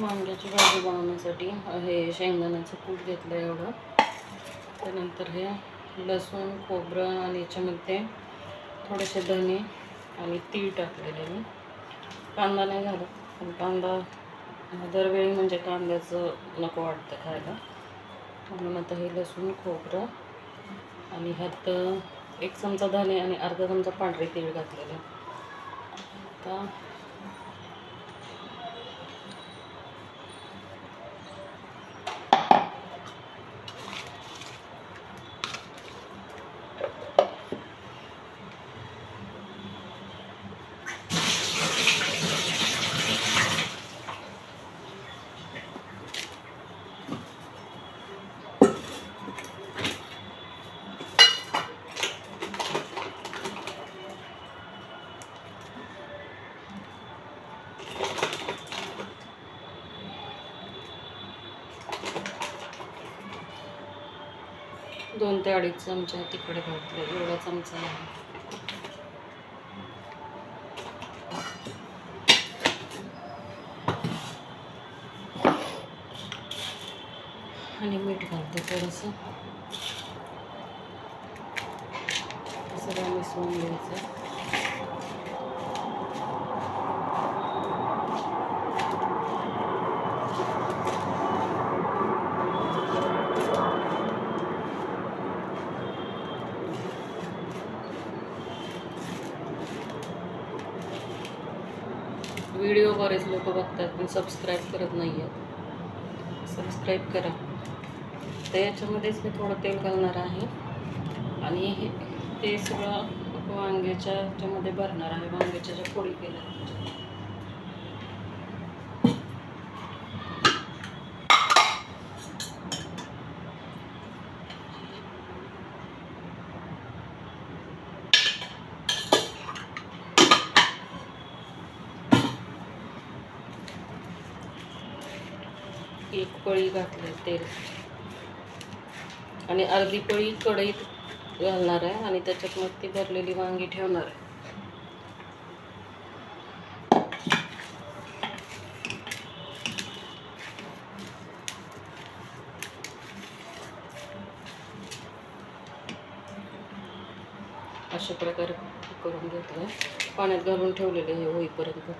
वांग्याची भाजी बनवण्यासाठी हे शेंगदाण्याचं कूट घेतलं एवढं. त्यानंतर हे लसूण, खोबरं आणि याच्यामध्ये थोडेसे धने आणि तीळ टाकलेले मी. कांदा नाही घालत, पण कांदा दरवेळी म्हणजे कांद्याचं नको वाटतं खायला, म्हणून आता हे लसूण, खोबरं आणि ह्यात 1 चमचा धने आणि अर्धा चमचा पांढरे तीळ घातलेले. आता दोन ते अडीच चमचे तिखट घातले, एवढा चमचा आहे. आणि मीठ घालते थोडंसं. सगळं मिसळून घ्यायचं. व्हिडिओ बरेच लोक बघतात पण सबस्क्राईब करत नाही आहेत. सबस्क्राईब करा. तर याच्यामध्येच मी थोडं तेल घालणार आहे आणि ते सगळं वांग्याच्या ह्याच्यामध्ये भरणार आहे. वांग्याच्या ज्या फोडी केल्या एक पळी घातले तेल आणि अर्धी पळी कढईत घालणार आहे आणि त्याच्यात मग ती भरलेली वांगी ठेवणार आहे. अशा प्रकारे करून घेतलं. पाण्यात घालून ठेवलेले हे होईपर्यंत.